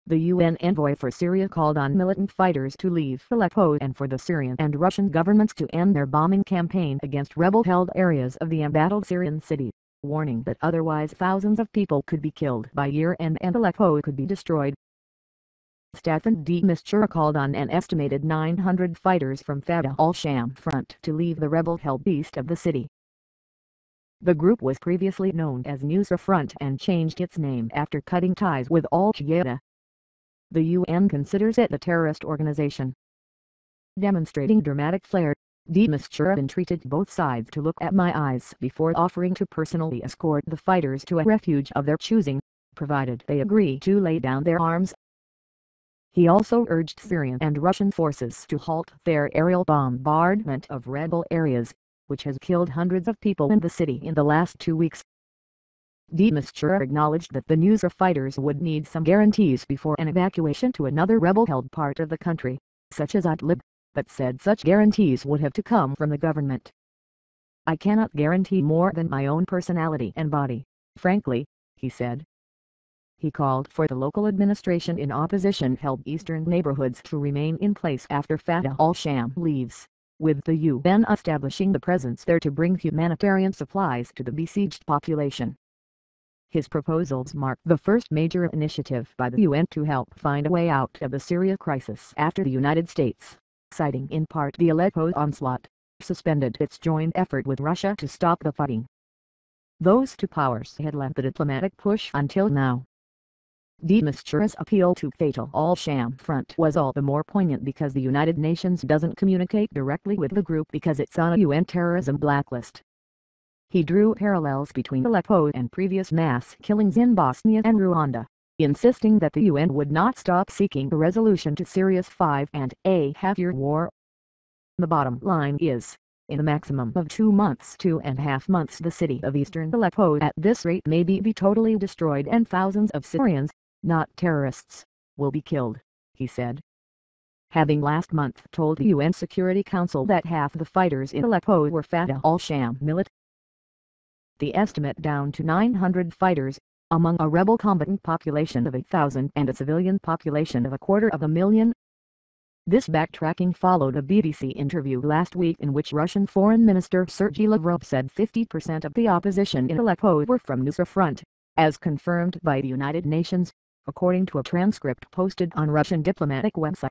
The UN envoy for Syria called on militant fighters to leave Aleppo and for the Syrian and Russian governments to end their bombing campaign against rebel-held areas of the embattled Syrian city, warning that otherwise thousands of people could be killed by year-end and Aleppo could be destroyed. Staffan de Mistura called on an estimated 900 fighters from Fatah al-Sham front to leave the rebel-held east of the city. The group was previously known as Nusra Front and changed its name after cutting ties with al-Qaida. The UN considers it a terrorist organization. Demonstrating dramatic flair, de Mistura entreated both sides to look at my eyes before offering to personally escort the fighters to a refuge of their choosing, provided they agree to lay down their arms. He also urged Syrian and Russian forces to halt their aerial bombardment of rebel areas, which has killed hundreds of people in the city in the last 2 weeks. De Mistura acknowledged that the Nusra fighters would need some guarantees before an evacuation to another rebel-held part of the country, such as Idlib, but said such guarantees would have to come from the government. "I cannot guarantee more than my own personality and body, frankly," he said. He called for the local administration in opposition-held eastern neighborhoods to remain in place after Fatah al-Sham leaves, with the UN establishing the presence there to bring humanitarian supplies to the besieged population. His proposals mark the first major initiative by the UN to help find a way out of the Syria crisis after the United States, citing in part the Aleppo onslaught, suspended its joint effort with Russia to stop the fighting. Those two powers had led the diplomatic push until now. De Mistura's appeal to Fatah al-Sham front was all the more poignant because the United Nations doesn't communicate directly with the group because it's on a UN terrorism blacklist. He drew parallels between Aleppo and previous mass killings in Bosnia and Rwanda, insisting that the UN would not stop seeking a resolution to Syria's 5.5-year war. The bottom line is, in a maximum of 2.5 months the city of eastern Aleppo at this rate may be totally destroyed and thousands of Syrians, not terrorists, will be killed, he said. Having last month told the UN Security Council that half the fighters in Aleppo were Fatah al-Sham militant. The estimate down to 900 fighters, among a rebel combatant population of 8,000 and a civilian population of 250,000. This backtracking followed a BBC interview last week in which Russian Foreign Minister Sergei Lavrov said 50% of the opposition in Aleppo were from Nusra Front, as confirmed by the United Nations, according to a transcript posted on Russian diplomatic website.